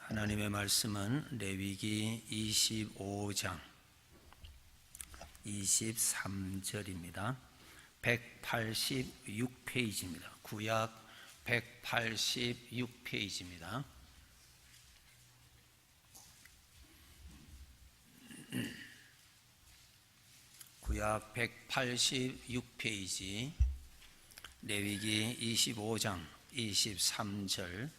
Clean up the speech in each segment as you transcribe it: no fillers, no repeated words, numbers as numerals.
하나님의 말씀은 레위기 25장 23절입니다. 186페이지입니다. 구약 186페이지입니다. 구약 186페이지 레위기 25장 23절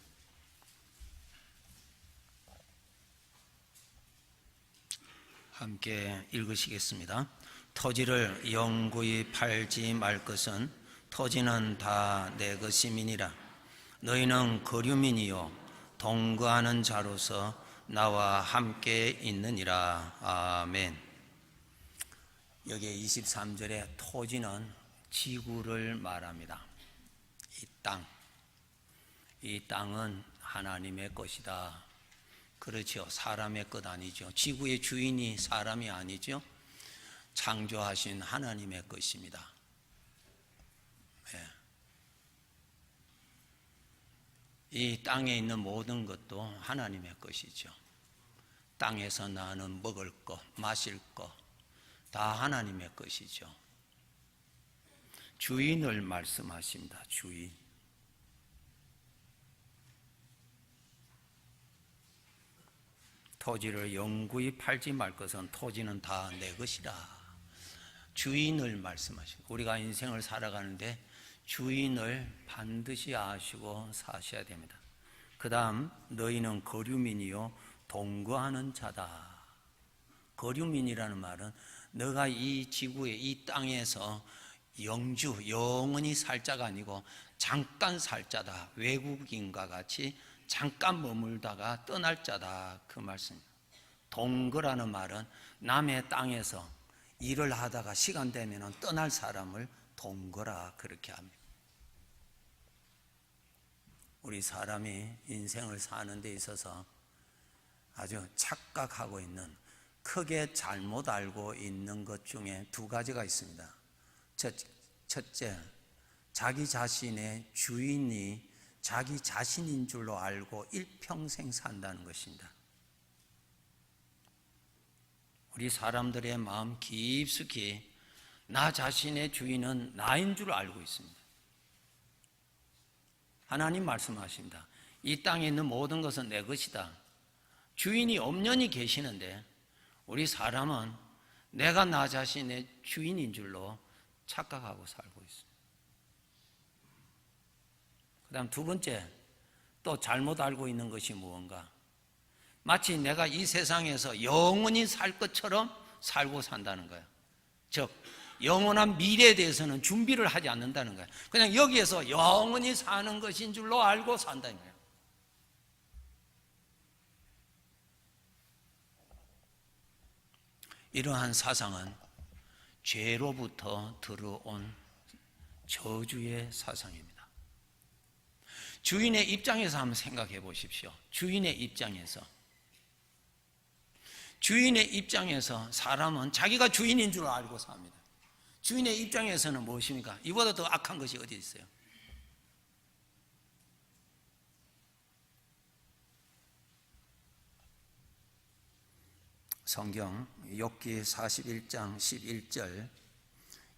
함께 읽으시겠습니다. 토지를 영구히 팔지 말 것은 토지는 다 내 것임이니라. 너희는 거류민이요 동거하는 자로서 나와 함께 있느니라. 아멘. 여기에 23절에 토지는 지구를 말합니다. 이 땅은 하나님의 것이다. 그렇죠. 사람의 것 아니죠. 지구의 주인이 사람이 아니죠. 창조하신 하나님의 것입니다. 네. 이 땅에 있는 모든 것도 하나님의 것이죠. 땅에서 나는 먹을 것, 마실 것, 다 하나님의 것이죠. 주인을 말씀하십니다. 주인. 토지를 영구히 팔지 말 것은 토지는 다 내 것이라. 주인을 말씀하십니다. 우리가 인생을 살아가는데 주인을 반드시 아시고 사셔야 됩니다. 그 다음 너희는 거류민이요 동거하는 자다. 거류민이라는 말은 너가 이 지구에 이 땅에서 영원히 살 자가 아니고 잠깐 살 자다. 외국인과 같이 잠깐 머물다가 떠날 자다. 그 말씀입니다. 동거라는 말은 남의 땅에서 일을 하다가 시간 되면 떠날 사람을 동거라 그렇게 합니다. 우리 사람이 인생을 사는 데 있어서 아주 착각하고 있는, 크게 잘못 알고 있는 것 중에 두 가지가 있습니다. 첫째, 자기 자신의 주인이 자기 자신인 줄로 알고 일평생 산다는 것입니다. 우리 사람들의 마음 깊숙이 나 자신의 주인은 나인 줄 알고 있습니다. 하나님 말씀하십니다. 이 땅에 있는 모든 것은 내 것이다. 주인이 엄연히 계시는데 우리 사람은 내가 나 자신의 주인인 줄로 착각하고 살고 있습니다. 그 다음 두 번째, 또 잘못 알고 있는 것이 무언가? 마치 내가 이 세상에서 영원히 살 것처럼 살고 산다는 거예요. 즉 영원한 미래에 대해서는 준비를 하지 않는다는 거예요. 그냥 여기에서 영원히 사는 것인 줄로 알고 산다는 거예요. 이러한 사상은 죄로부터 들어온 저주의 사상입니다. 주인의 입장에서 한번 생각해 보십시오. 주인의 입장에서 사람은 자기가 주인인 줄 알고 삽니다. 주인의 입장에서는 무엇입니까? 이보다 더 악한 것이 어디 있어요? 성경 욥기 41장 11절,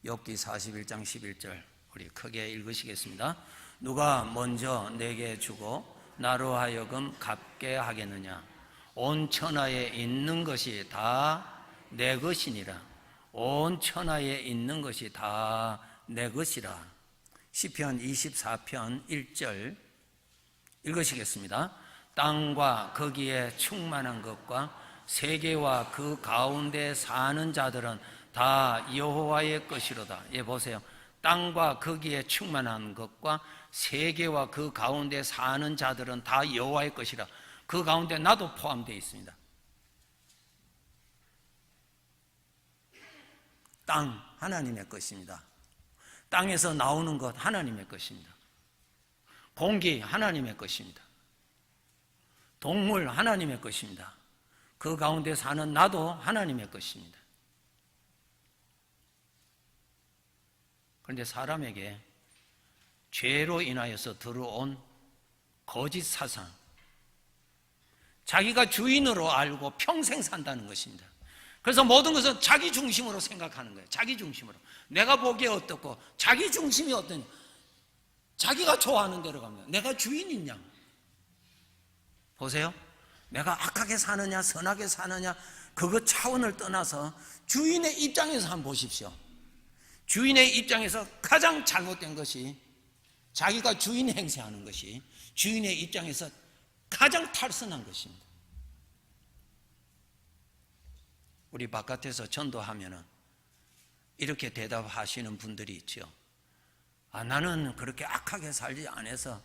욥기 41장 11절 우리 크게 읽으시겠습니다. 누가 먼저 내게 주고 나로 하여금 갚게 하겠느냐? 온 천하에 있는 것이 다 내 것이니라. 온 천하에 있는 것이 다 내 것이라. 시편 24편 1절 읽으시겠습니다. 땅과 거기에 충만한 것과 세계와 그 가운데 사는 자들은 다 여호와의 것이로다. 예, 보세요. 땅과 거기에 충만한 것과 세계와 그 가운데 사는 자들은 다 여호와의 것이라. 그 가운데 나도 포함되어 있습니다. 땅 하나님의 것입니다. 땅에서 나오는 것 하나님의 것입니다. 공기 하나님의 것입니다. 동물 하나님의 것입니다. 그 가운데 사는 나도 하나님의 것입니다. 그런데 사람에게 죄로 인하여서 들어온 거짓 사상, 자기가 주인으로 알고 평생 산다는 것입니다. 그래서 모든 것은 자기 중심으로 생각하는 거예요. 자기 중심으로. 내가 보기에 어떻고 자기 중심이 어떠냐. 자기가 좋아하는 대로 갑니다. 내가 주인이냐. 보세요. 내가 악하게 사느냐 선하게 사느냐 그거 차원을 떠나서 주인의 입장에서 한번 보십시오. 주인의 입장에서 가장 잘못된 것이 자기가 주인 행세하는 것이 주인의 입장에서 가장 탈선한 것입니다. 우리 바깥에서 전도하면은 이렇게 대답하시는 분들이 있죠. 나는 그렇게 악하게 살지 않아서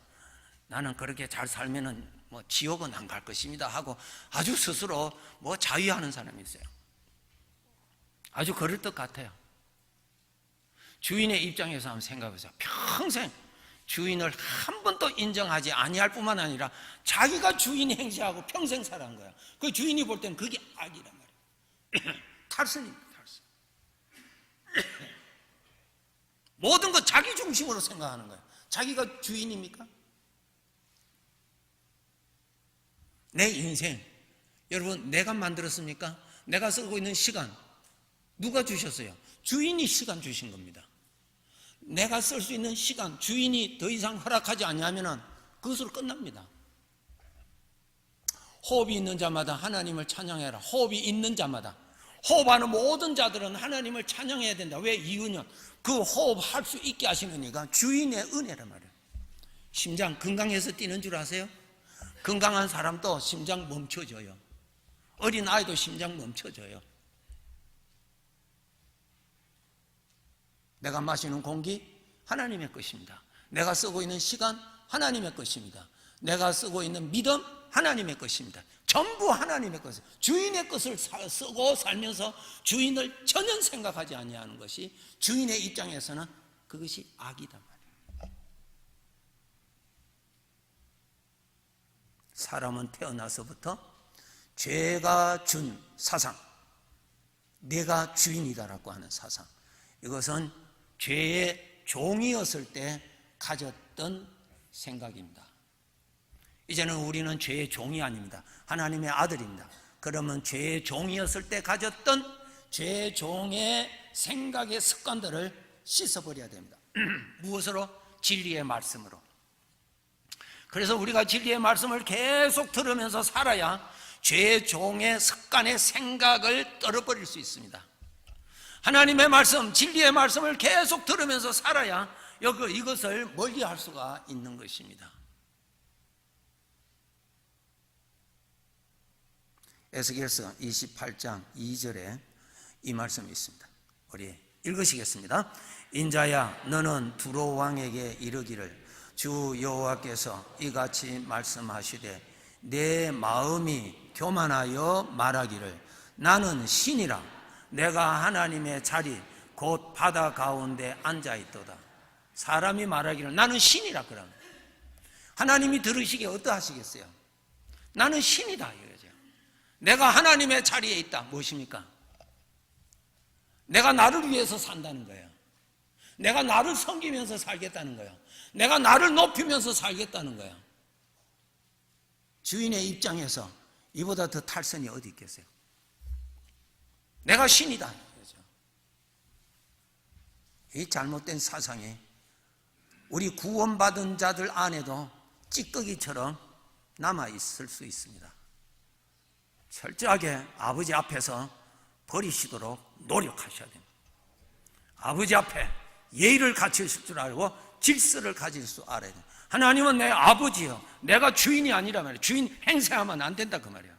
나는 그렇게 잘 살면은 뭐 지옥은 안 갈 것입니다 하고 아주 스스로 뭐 자위하는 사람이 있어요. 아주 그럴 것 같아요. 주인의 입장에서 한번 생각해보세요. 평생 주인을 한 번도 인정하지 아니할 뿐만 아니라 자기가 주인 행세하고 평생 살아간 거야. 그 주인이 볼 때는 그게 악이란 말이에요. 탈선입니다. 탈선. 모든 것 자기 중심으로 생각하는 거예요. 자기가 주인입니까? 내 인생 여러분 내가 만들었습니까? 내가 쓰고 있는 시간 누가 주셨어요? 주인이 시간 주신 겁니다. 내가 쓸 수 있는 시간 주인이 더 이상 허락하지 않으면 그것으로 끝납니다. 호흡이 있는 자마다 하나님을 찬양해라. 호흡이 있는 자마다 호흡하는 모든 자들은 하나님을 찬양해야 된다. 왜? 이유는 그 호흡할 수 있게 하시는 이가 주인의 은혜란 말이에요. 심장 건강해서 뛰는 줄 아세요? 건강한 사람도 심장 멈춰져요. 어린 아이도 심장 멈춰져요. 내가 마시는 공기 하나님의 것입니다. 내가 쓰고 있는 시간 하나님의 것입니다. 내가 쓰고 있는 믿음 하나님의 것입니다. 전부 하나님의 것이에요. 주인의 것을 쓰고 살면서 주인을 전혀 생각하지 아니하는 것이 주인의 입장에서는 그것이 악이단 말이에요. 사람은 태어나서부터 죄가 준 사상, 내가 주인이다라고 하는 사상, 이것은 죄의 종이었을 때 가졌던 생각입니다. 이제는 우리는 죄의 종이 아닙니다. 하나님의 아들입니다. 그러면 죄의 종이었을 때 가졌던 죄의 종의 생각의 습관들을 씻어버려야 됩니다. 무엇으로? 진리의 말씀으로. 그래서 우리가 진리의 말씀을 계속 들으면서 살아야 죄의 종의 습관의 생각을 떨어버릴 수 있습니다. 하나님의 말씀, 진리의 말씀을 계속 들으면서 살아야 이것을 멀리할 수가 있는 것입니다. 에스겔서 28장 2절에 이 말씀이 있습니다. 우리 읽으시겠습니다. 인자야 너는 두로 왕에게 이르기를 주 여호와께서 이같이 말씀하시되 내 마음이 교만하여 말하기를 나는 신이라 내가 하나님의 자리 곧 바다 가운데 앉아있도다. 사람이 말하기를 나는 신이라 그러면 하나님이 들으시기에 어떠하시겠어요? 나는 신이다 이거죠. 내가 하나님의 자리에 있다. 무엇입니까? 내가 나를 위해서 산다는 거예요. 내가 나를 섬기면서 살겠다는 거예요. 내가 나를 높이면서 살겠다는 거예요. 주인의 입장에서 이보다 더 탈선이 어디 있겠어요? 내가 신이다. 이 잘못된 사상이 우리 구원받은 자들 안에도 찌꺼기처럼 남아있을 수 있습니다. 철저하게 아버지 앞에서 버리시도록 노력하셔야 됩니다. 아버지 앞에 예의를 갖추실 줄 알고 질서를 가질 줄 알아야 돼요. 하나님은 내 아버지요. 내가 주인이 아니라 말이에요. 주인 행세하면 안 된다 그 말이에요.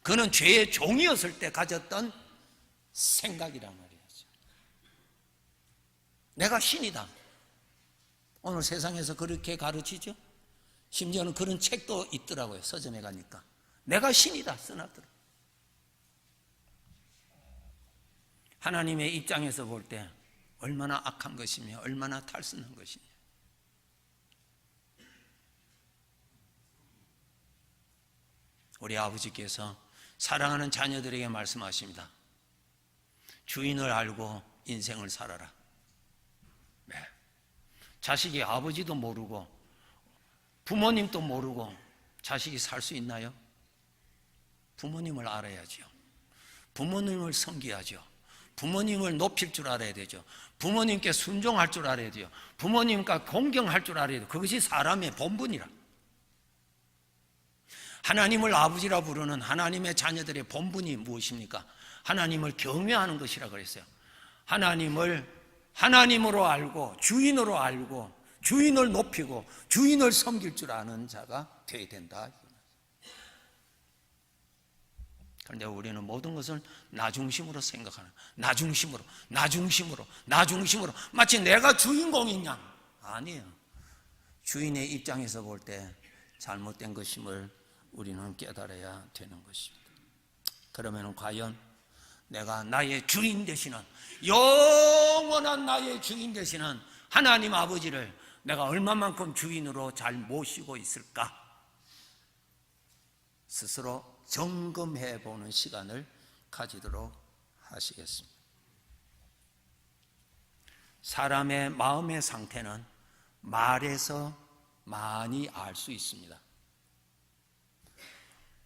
그는 죄의 종이었을 때 가졌던 생각이란 말이에요. 내가 신이다. 오늘 세상에서 그렇게 가르치죠? 심지어는 그런 책도 있더라고요. 서점에 가니까. 내가 신이다 써놨더라고요. 하나님의 입장에서 볼 때 얼마나 악한 것이며 얼마나 탈선한 것이냐. 우리 아버지께서 사랑하는 자녀들에게 말씀하십니다. 주인을 알고 인생을 살아라. 네. 자식이 아버지도 모르고 부모님도 모르고 자식이 살 수 있나요? 부모님을 알아야죠. 부모님을 섬겨야죠. 부모님을 높일 줄 알아야 되죠. 부모님께 순종할 줄 알아야 돼요. 부모님과 공경할 줄 알아야 돼요. 그것이 사람의 본분이라. 하나님을 아버지라 부르는 하나님의 자녀들의 본분이 무엇입니까? 하나님을 경외하는 것이라 그랬어요. 하나님을 하나님으로 알고 주인으로 알고 주인을 높이고 주인을 섬길 줄 아는 자가 되어야 된다. 그런데 우리는 모든 것을 나 중심으로 생각하는, 나 중심으로 마치 내가 주인공인 양. 아니에요. 주인의 입장에서 볼 때 잘못된 것임을 우리는 깨달아야 되는 것입니다. 그러면 과연 내가 나의 주인 되시는, 영원한 나의 주인 되시는 하나님 아버지를 내가 얼마만큼 주인으로 잘 모시고 있을까? 스스로 점검해 보는 시간을 가지도록 하시겠습니다. 사람의 마음의 상태는 말에서 많이 알 수 있습니다.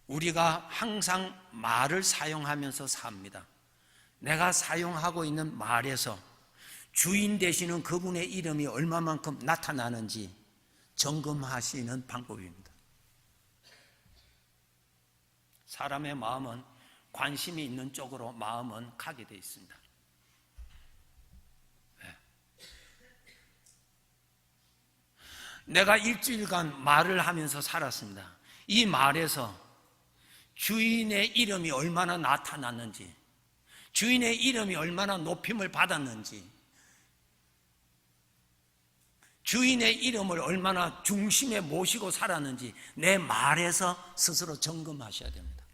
우리가 항상 말을 사용하면서 삽니다. 내가 사용하고 있는 말에서 주인 되시는 그분의 이름이 얼마만큼 나타나는지 점검하시는 방법입니다. 사람의 마음은 관심이 있는 쪽으로 마음은 가게 되어 있습니다. 내가 일주일간 말을 하면서 살았습니다. 이 말에서 주인의 이름이 얼마나 나타났는지, 주인의 이름이 얼마나 높임을 받았는지, 주인의 이름을 얼마나 중심에 모시고 살았는지 내 말에서 스스로 점검하셔야 됩니다.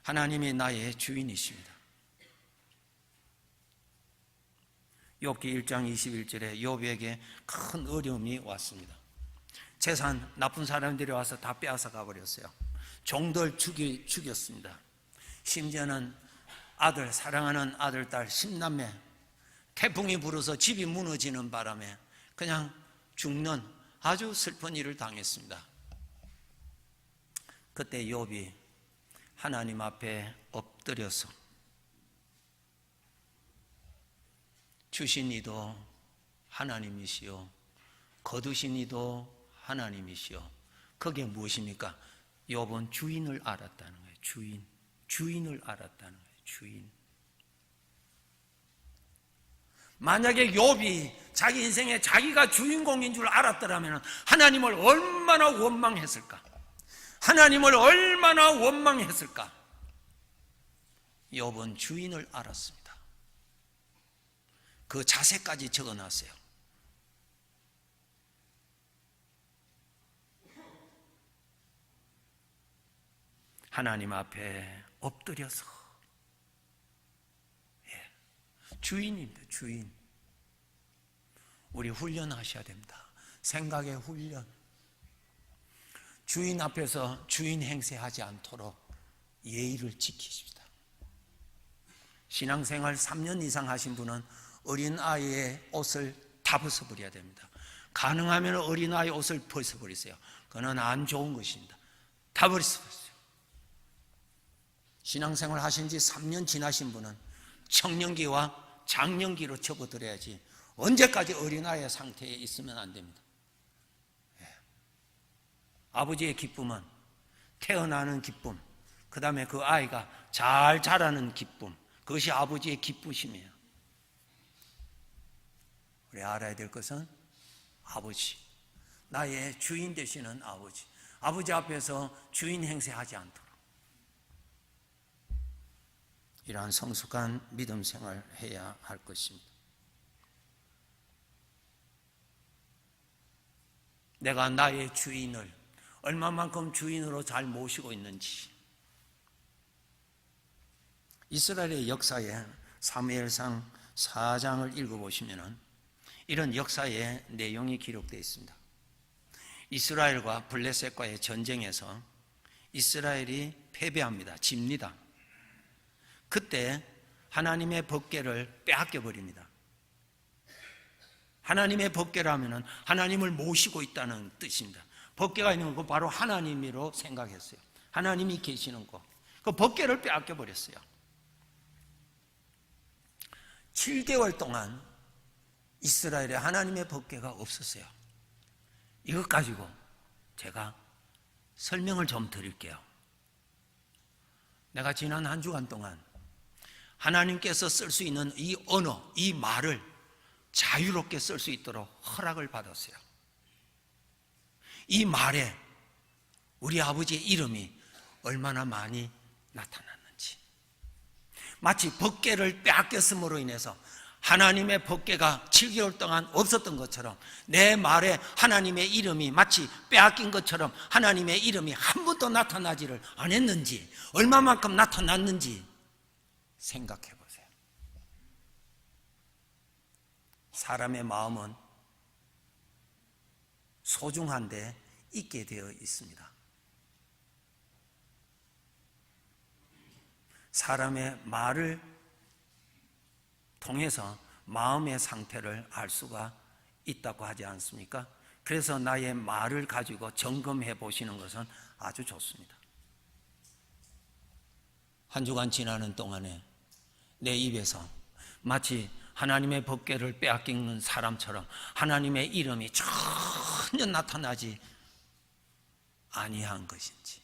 하나님이 나의 주인이십니다. 욥기 1장 21절에 욥에게 큰 어려움이 왔습니다. 재산 나쁜 사람들이 와서 다 빼앗아 가버렸어요. 종들 죽였습니다. 심지어는 아들, 사랑하는 아들, 딸 10남매 태풍이 불어서 집이 무너지는 바람에 그냥 죽는 아주 슬픈 일을 당했습니다. 그때 욥이 하나님 앞에 엎드려서 주신 이도 하나님이시요 거두신 이도 하나님이시요. 그게 무엇입니까? 욥은 주인을 알았다는 거예요. 주인을 알았다는 거예요. 주인. 만약에 욥이 자기 인생에 자기가 주인공인 줄 알았더라면 하나님을 얼마나 원망했을까? 하나님을 얼마나 원망했을까? 욥은 주인을 알았습니다. 그 자세까지 적어놨어요. 하나님 앞에 엎드려서, 주인입니다. 주인. 우리 훈련하셔야 됩니다. 생각의 훈련. 주인 앞에서 주인 행세하지 않도록 예의를 지키십시다. 신앙생활 3년 이상 하신 분은 어린아이의 옷을 다 벗어버려야 됩니다. 가능하면 어린아이 옷을 벗어버리세요. 그건 안 좋은 것입니다. 다 버리세요. 신앙생활 하신 지 3년 지나신 분은 청년기와 장년기로 접어들어야지 언제까지 어린아이의 상태에 있으면 안 됩니다. 아버지의 기쁨은 태어나는 기쁨, 그 다음에 그 아이가 잘 자라는 기쁨, 그것이 아버지의 기쁘심이에요. 우리 알아야 될 것은 아버지, 나의 주인 되시는 아버지, 아버지 앞에서 주인 행세하지 않도록 이러한 성숙한 믿음 생활을 해야 할 것입니다. 내가 나의 주인을 얼마만큼 주인으로 잘 모시고 있는지. 이스라엘의 역사에 사무엘상 4장을 읽어보시면 이런 역사의 내용이 기록되어 있습니다. 이스라엘과 블레셋과의 전쟁에서 이스라엘이 패배합니다. 집니다. 그때 하나님의 법궤를 빼앗겨 버립니다. 하나님의 법궤라면은 하나님을 모시고 있다는 뜻입니다. 법궤가 있는 거 바로 하나님으로 생각했어요. 하나님이 계시는 거. 그 법궤를 빼앗겨 버렸어요. 7개월 동안 이스라엘에 하나님의 법궤가 없었어요. 이것 가지고 제가 설명을 좀 드릴게요. 내가 지난 한 주간 동안 하나님께서 쓸 수 있는 이 언어, 이 말을 자유롭게 쓸 수 있도록 허락을 받았어요. 이 말에 우리 아버지의 이름이 얼마나 많이 나타났는지, 마치 법궤를 빼앗겼음으로 인해서 하나님의 법궤가 7개월 동안 없었던 것처럼 내 말에 하나님의 이름이 마치 빼앗긴 것처럼 하나님의 이름이 한 번도 나타나지를 않았는지, 얼마만큼 나타났는지 생각해 보세요. 사람의 마음은 소중한데 있게 되어 있습니다. 사람의 말을 통해서 마음의 상태를 알 수가 있다고 하지 않습니까? 그래서 나의 말을 가지고 점검해 보시는 것은 아주 좋습니다. 한 주간 지나는 동안에 내 입에서 마치 하나님의 법궤를 빼앗기는 사람처럼 하나님의 이름이 전혀 나타나지 아니한 것인지,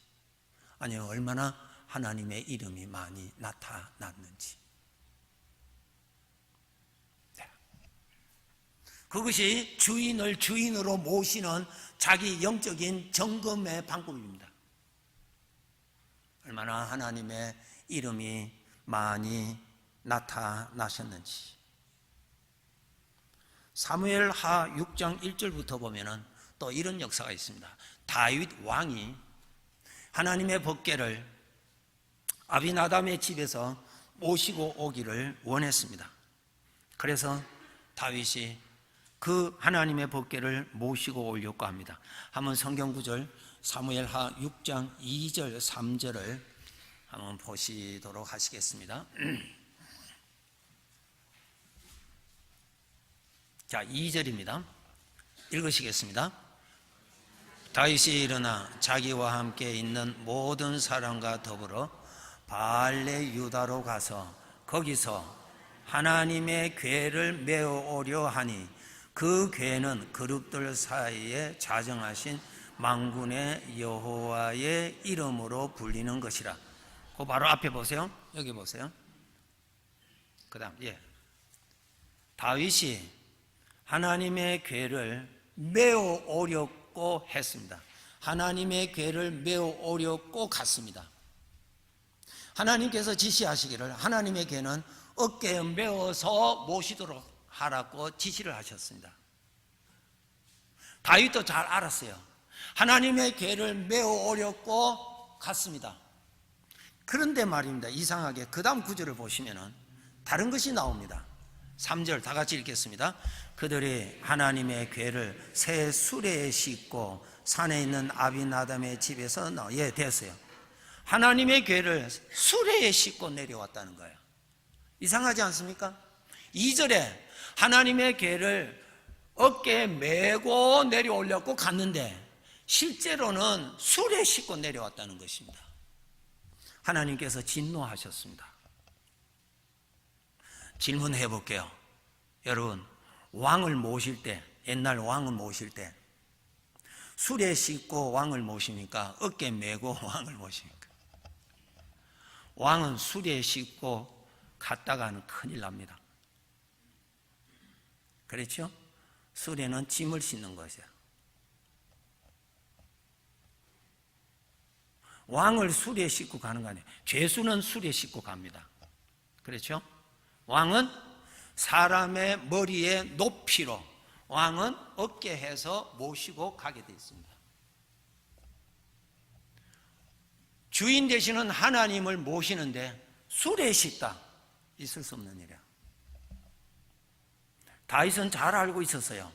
아니면 얼마나 하나님의 이름이 많이 나타났는지, 그것이 주인을 주인으로 모시는 자기 영적인 점검의 방법입니다. 얼마나 하나님의 이름이 많이 나타나셨는지. 사무엘하 6장 1절부터 보면은 또 이런 역사가 있습니다. 다윗 왕이 하나님의 법궤를 아비나답의 집에서 모시고 오기를 원했습니다. 그래서 다윗이 그 하나님의 법궤를 모시고 오려고 합니다. 한번 성경 구절 사무엘하 6장 2절 3절을 한번 보시도록 하시겠습니다. 자, 2절입니다. 읽으시겠습니다. 다윗이 일어나 자기와 함께 있는 모든 사람과 더불어 바알레 유다로 가서 거기서 하나님의 궤를 메어오려 하니 그 궤는 그룹들 사이에 자정하신 만군의 여호와의 이름으로 불리는 것이라. 그 바로 앞에 보세요. 여기 보세요. 그 다음, 다윗이 하나님의 궤를 메어오려고 했습니다. 하나님의 궤를 메어오려고 갔습니다. 하나님께서 지시하시기를 하나님의 궤는 어깨에 메어서 모시도록 하라고 지시를 하셨습니다. 다윗도 잘 알았어요. 하나님의 궤를 메어오려고 갔습니다. 그런데 말입니다. 이상하게 그 다음 구절을 보시면은 다른 것이 나옵니다. 3절 다 같이 읽겠습니다. 그들이 하나님의 궤를 새 수레에 싣고 산에 있는 아비나담의 집에서 됐어요. 하나님의 궤를 수레에 싣고 내려왔다는 거예요. 이상하지 않습니까? 2절에 하나님의 궤를 어깨에 메고 내려오려고 갔는데 실제로는 수레에 싣고 내려왔다는 것입니다. 하나님께서 진노하셨습니다. 질문해 볼게요. 여러분, 왕을 모실 때, 옛날 왕을 모실 때 수레 싣고 왕을 모십니까? 어깨 메고 왕을 모십니까? 왕은 수레 싣고 갔다가는 큰일 납니다. 그렇죠? 수레는 짐을 싣는 것이에요. 왕을 수레에 싣고 가는 거 아니에요. 죄수는 수레에 싣고 갑니다. 그렇죠? 왕은 사람의 머리의 높이로 왕은 어깨에서 모시고 가게 되어 있습니다. 주인 되시는 하나님을 모시는데 수레에 싣다, 있을 수 없는 일이야. 다윗은 잘 알고 있었어요.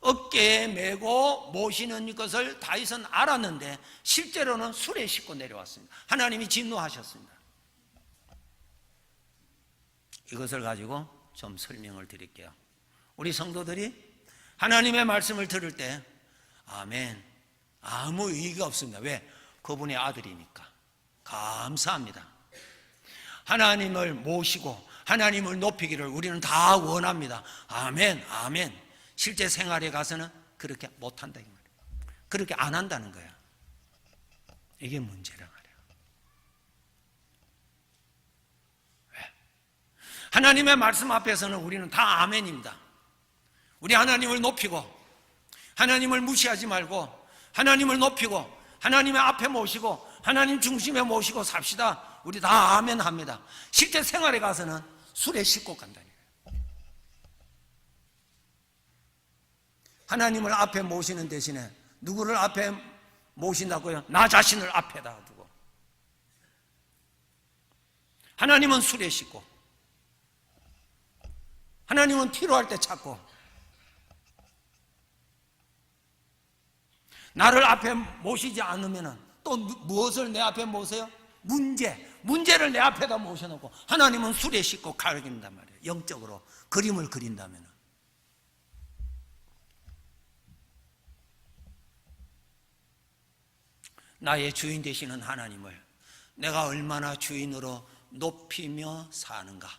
어깨에 메고 모시는 것을 다윗은 알았는데 실제로는 수레에 싣고 내려왔습니다. 하나님이 진노하셨습니다. 이것을 가지고 좀 설명을 드릴게요. 우리 성도들이 하나님의 말씀을 들을 때 아멘, 아무 의의가 없습니다. 왜? 그분의 아들이니까. 감사합니다. 하나님을 모시고 하나님을 높이기를 우리는 다 원합니다. 아멘, 아멘. 실제 생활에 가서는 그렇게 못한다 이 말이에요. 그렇게 안 한다는 거야. 이게 문제란 말이야. 왜? 하나님의 말씀 앞에서는 우리는 다 아멘입니다. 우리 하나님을 높이고 하나님을 무시하지 말고 하나님을 높이고 하나님의 앞에 모시고 하나님 중심에 모시고 삽시다. 우리 다 아멘 합니다. 실제 생활에 가서는 술에 싣고 간다는 거예요. 하나님을 앞에 모시는 대신에 누구를 앞에 모신다고요? 나 자신을 앞에다 두고. 하나님은 술에 싣고 하나님은 필요할 때 찾고 나를 앞에 모시지 않으면 또 무엇을 내 앞에 모세요? 문제를 내 앞에다 모셔놓고 하나님은 술에 싣고 가르긴단 말이에요. 영적으로 그림을 그린다면 나의 주인 되시는 하나님을 내가 얼마나 주인으로 높이며 사는가.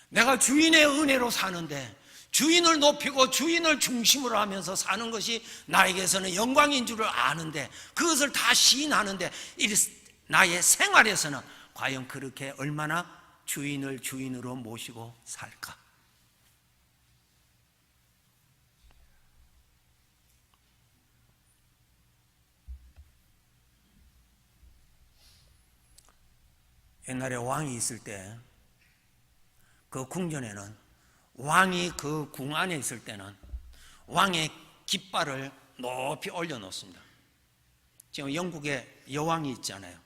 내가 주인의 은혜로 사는데 주인을 높이고 주인을 중심으로 하면서 사는 것이 나에게서는 영광인 줄을 아는데 그것을 다 시인하는데 나의 생활에서는 과연 그렇게 얼마나 주인을 주인으로 모시고 살까? 옛날에 왕이 있을 때 그 궁전에는 왕이 그 궁 안에 있을 때는 왕의 깃발을 높이 올려놓습니다. 지금 영국에 여왕이 있잖아요.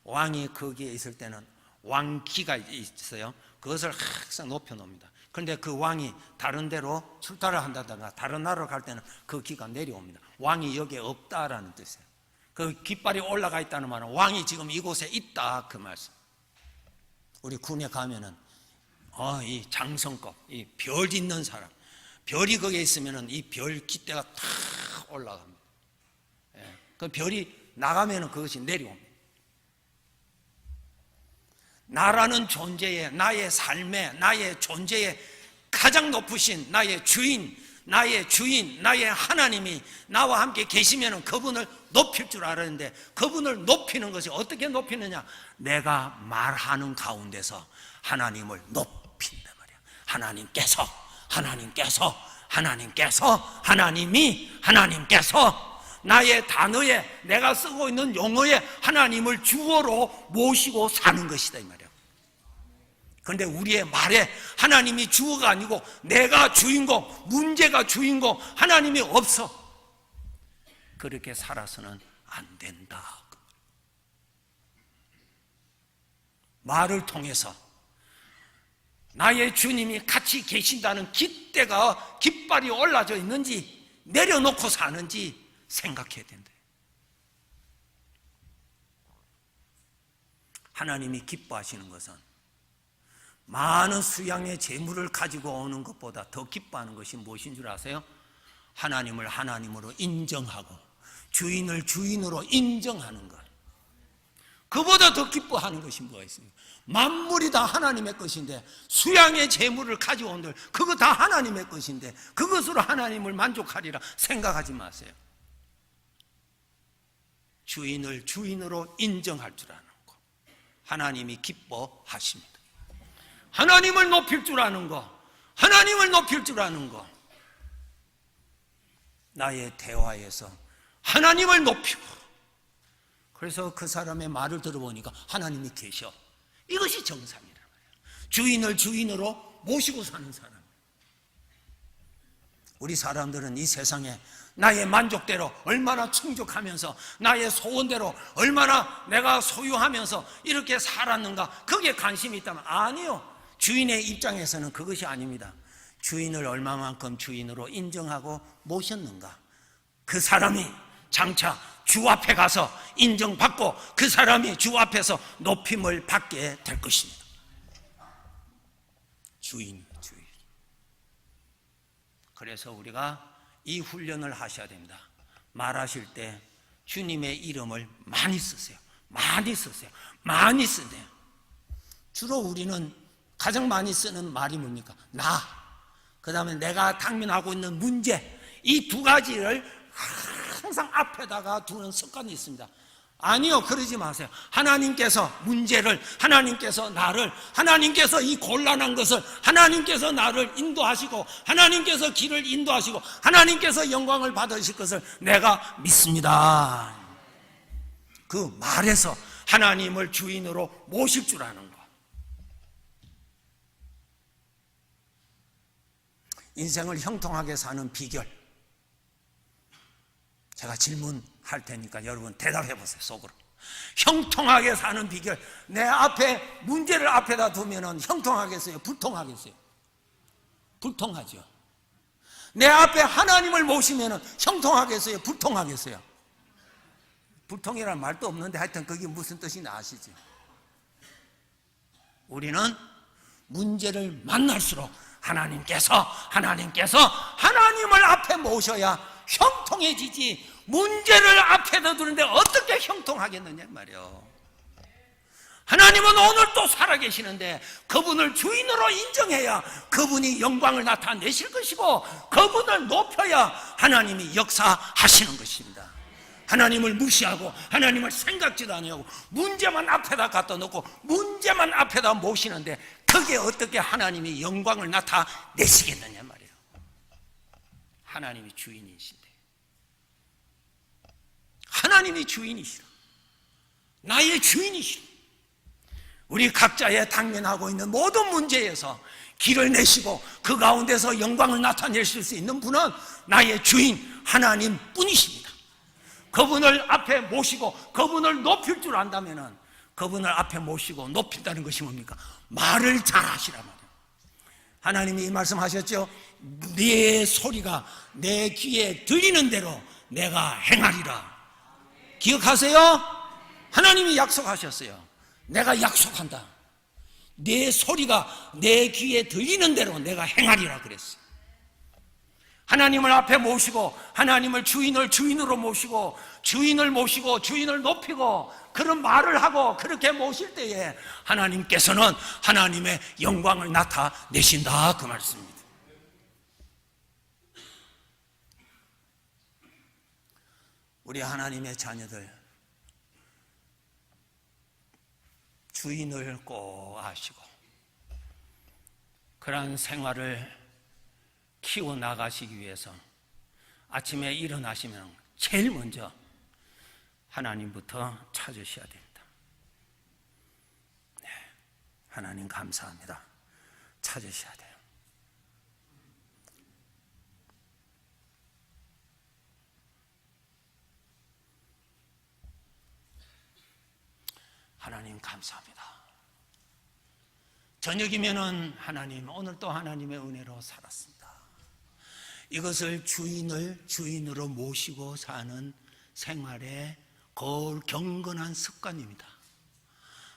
왕이 거기에 있을 때는 왕기가 있어요. 그것을 항상 높여놓습니다. 그런데 그 왕이 다른 데로 출타를 한다든가 다른 나라로 갈 때는 그 기가 내려옵니다. 왕이 여기에 없다라는 뜻이에요. 그 깃발이 올라가 있다는 말은 왕이 지금 이곳에 있다 그 말씀. 우리 군에 가면은 이 장성급, 이 별 있는 사람, 별이 거기에 있으면은 이 별 깃대가 탁 올라갑니다. 예, 그 별이 나가면은 그것이 내려옵니다. 나라는 존재에, 나의 삶에, 나의 존재에 가장 높으신 나의 주인, 나의 하나님이 나와 함께 계시면은 그분을 높일 줄 알았는데 그분을 높이는 것이 어떻게 높이느냐? 내가 말하는 가운데서 하나님을 높인단 말이야. 하나님께서 나의 단어에 내가 쓰고 있는 용어에 하나님을 주어로 모시고 사는 것이다 이 말이야. 그런데 우리의 말에 하나님이 주어가 아니고 내가 주인공, 문제가 주인공, 하나님이 없어. 그렇게 살아서는 안 된다. 말을 통해서 나의 주님이 같이 계신다는 깃발이 올라져 있는지 내려놓고 사는지 생각해야 된다. 하나님이 기뻐하시는 것은 많은 수양의 재물을 가지고 오는 것보다 더 기뻐하는 것이 무엇인 줄 아세요? 하나님을 하나님으로 인정하고 주인을 주인으로 인정하는 것. 그보다 더 기뻐하는 것이 뭐가 있습니까? 만물이 다 하나님의 것인데 수양의 재물을 가져온들 그거 다 하나님의 것인데 그것으로 하나님을 만족하리라 생각하지 마세요. 주인을 주인으로 인정할 줄 아는 것. 하나님이 기뻐하십니다. 하나님을 높일 줄 아는 것, 하나님을 높일 줄 아는 것. 나의 대화에서 하나님을 높이고 그래서 그 사람의 말을 들어보니까 하나님이 계셔. 이것이 정상이란 말이에요. 주인을 주인으로 모시고 사는 사람. 우리 사람들은 이 세상에 나의 만족대로 얼마나 충족하면서 나의 소원대로 얼마나 내가 소유하면서 이렇게 살았는가 거기에 관심이 있다면 아니요. 주인의 입장에서는 그것이 아닙니다. 주인을 얼마만큼 주인으로 인정하고 모셨는가. 그 사람이 장차 주 앞에 가서 인정받고 그 사람이 주 앞에서 높임을 받게 될 것입니다. 주인. 그래서 우리가 이 훈련을 하셔야 됩니다. 말하실 때 주님의 이름을 많이 쓰세요. 많이 쓰세요. 많이 쓰세요. 주로 우리는 가장 많이 쓰는 말이 뭡니까? 나, 그 다음에 내가 당면하고 있는 문제, 이 두 가지를 항상 앞에다가 두는 습관이 있습니다. 아니요, 그러지 마세요. 하나님께서 문제를, 하나님께서 나를, 하나님께서 이 곤란한 것을, 하나님께서 나를 인도하시고, 하나님께서 길을 인도하시고, 하나님께서 영광을 받으실 것을 내가 믿습니다. 그 말에서 하나님을 주인으로 모실 줄 아는 것. 인생을 형통하게 사는 비결, 제가 질문할 테니까 여러분 대답해 보세요. 속으로. 형통하게 사는 비결. 내 앞에 문제를 앞에다 두면은 형통하겠어요? 불통하겠어요? 불통하죠. 내 앞에 하나님을 모시면은 형통하겠어요? 불통하겠어요? 불통이라는 말도 없는데 하여튼 그게 무슨 뜻인지 아시죠? 우리는 문제를 만날수록 하나님께서 하나님을 앞에 모셔야 형통해지지, 문제를 앞에다 두는데 어떻게 형통하겠느냐 말이요. 하나님은 오늘 또 살아계시는데 그분을 주인으로 인정해야 그분이 영광을 나타내실 것이고, 그분을 높여야 하나님이 역사하시는 것입니다. 하나님을 무시하고 하나님을 생각지도 아니하고 문제만 앞에다 갖다 놓고 문제만 앞에다 모시는데 그게 어떻게 하나님이 영광을 나타내시겠느냐 말이에요. 하나님이 주인이신데, 하나님이 주인이시라, 나의 주인이시라. 우리 각자의 당면하고 있는 모든 문제에서 길을 내시고 그 가운데서 영광을 나타내실 수 있는 분은 나의 주인 하나님 뿐이십니다. 그분을 앞에 모시고 그분을 높일 줄 안다면, 그분을 앞에 모시고 높인다는 것이 뭡니까? 말을 잘하시란 말이에요. 하나님이 이 말씀하셨죠. 네 소리가 내 귀에 들리는 대로 내가 행하리라. 기억하세요? 하나님이 약속하셨어요. 내가 약속한다. 내 소리가 내 귀에 들리는 대로 내가 행하리라 그랬어요. 하나님을 앞에 모시고 하나님을 주인으로 모시고 주인을 높이고 그런 말을 하고 그렇게 모실 때에 하나님께서는 하나님의 영광을 나타내신다 그 말씀입니다. 우리 하나님의 자녀들, 주인을 꼭 아시고 그러한 생활을 키워나가시기 위해서 아침에 일어나시면 제일 먼저 하나님부터 찾으셔야 됩니다. 네, 하나님 감사합니다. 찾으셔야 돼요. 하나님 감사합니다. 저녁이면은 하나님, 오늘 또 하나님의 은혜로 살았습니다. 이것을 주인으로 모시고 사는 생활의 거울 경건한 습관입니다.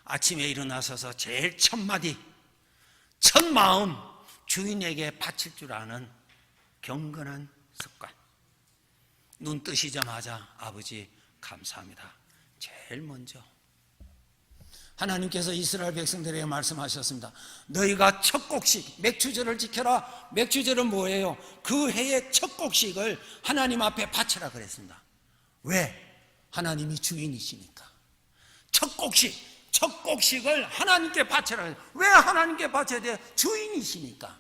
아침에 일어나서서 제일 첫 마디, 첫 마음 주인에게 바칠 줄 아는 경건한 습관. 눈 뜨시자마자 아버지 감사합니다. 제일 먼저 하나님께서 이스라엘 백성들에게 말씀하셨습니다. 너희가 첫 곡식, 맥주절을 지켜라. 맥주절은 뭐예요? 그 해의 첫 곡식을 하나님 앞에 바치라 그랬습니다. 왜? 하나님이 주인이시니까. 첫 곡식을 하나님께 바치라. 왜 하나님께 바쳐야 돼? 주인이시니까.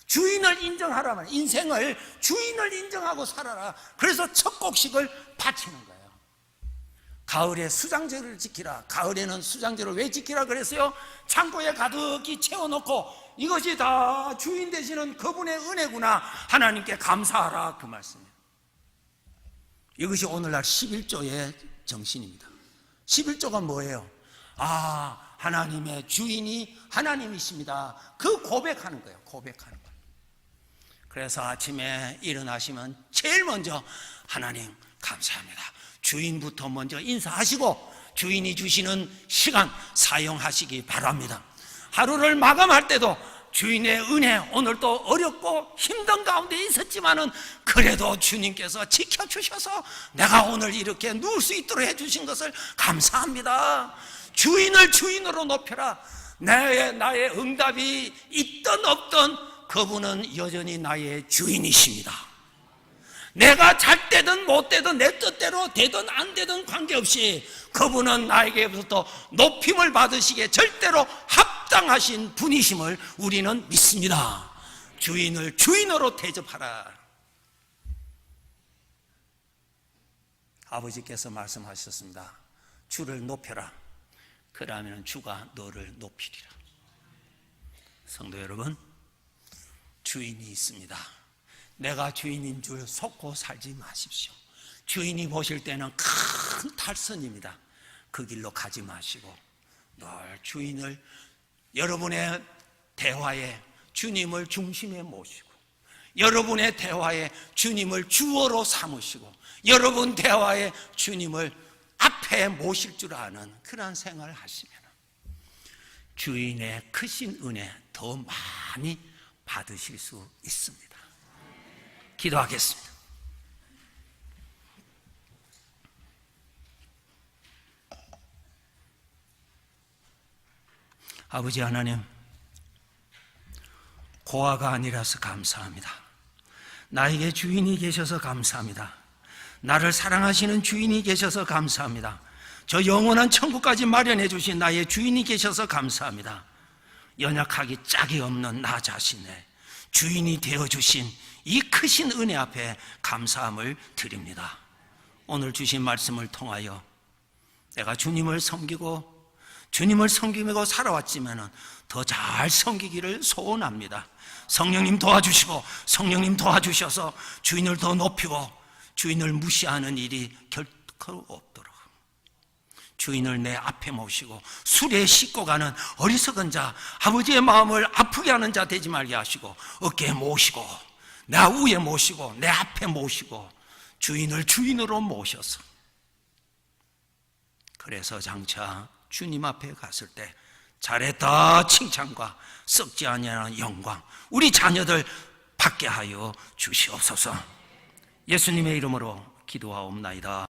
주인을 인정하라 말이에요. 인생을 주인을 인정하고 살아라. 그래서 첫 곡식을 바치는 거예요. 가을에 수장제를 지키라. 가을에는 수장제를 왜 지키라 그랬어요? 창고에 가득히 채워놓고 이것이 다 주인 되시는 그분의 은혜구나, 하나님께 감사하라 그 말씀이에요. 이것이 오늘날 11조의 정신입니다. 11조가 뭐예요? 아, 하나님의 주인이 하나님이십니다. 그 고백하는 거예요. 고백하는 거예요. 그래서 아침에 일어나시면 제일 먼저 하나님 감사합니다. 주인부터 먼저 인사하시고 주인이 주시는 시간 사용하시기 바랍니다. 하루를 마감할 때도 주인의 은혜, 오늘도 어렵고 힘든 가운데 있었지만은 그래도 주님께서 지켜주셔서 내가 오늘 이렇게 누울 수 있도록 해주신 것을 감사합니다. 주인을 주인으로 높여라. 나의 응답이 있든 없든 그분은 여전히 나의 주인이십니다. 내가 잘 되든 못 되든 내 뜻대로 되든 안 되든 관계없이 그분은 나에게부터 높임을 받으시기에 절대로 합당하신 분이심을 우리는 믿습니다. 주인을 주인으로 대접하라. 아버지께서 말씀하셨습니다. 주를 높여라. 그러면 주가 너를 높이리라. 성도 여러분, 주인이 있습니다. 내가 주인인 줄 속고 살지 마십시오. 주인이 보실 때는 큰 탈선입니다. 그 길로 가지 마시고 늘 주인을, 여러분의 대화에 주님을 중심에 모시고, 여러분의 대화에 주님을 주어로 삼으시고, 여러분 대화에 주님을 앞에 모실 줄 아는 그런 생활을 하시면 주인의 크신 은혜 더 많이 받으실 수 있습니다. 기도하겠습니다. 아버지 하나님, 고아가 아니라서 감사합니다. 나에게 주인이 계셔서 감사합니다. 나를 사랑하시는 주인이 계셔서 감사합니다. 저 영원한 천국까지 마련해 주신 나의 주인이 계셔서 감사합니다. 연약하기 짝이 없는 나 자신의 주인이 되어주신 이 크신 은혜 앞에 감사함을 드립니다. 오늘 주신 말씀을 통하여 내가 주님을 섬기고 살아왔지만 더 잘 섬기기를 소원합니다. 성령님 도와주시고, 성령님 도와주셔서 주인을 더 높이고 주인을 무시하는 일이 결코 없도록 주인을 내 앞에 모시고 술에 씻고 가는 어리석은 자, 아버지의 마음을 아프게 하는 자 되지 말게 하시고, 어깨에 모시고 내 위에 모시고 내 앞에 모시고 주인을 주인으로 모셔서, 그래서 장차 주님 앞에 갔을 때 잘했다 칭찬과 썩지 아니하는 영광 우리 자녀들 받게 하여 주시옵소서. 예수님의 이름으로 기도하옵나이다.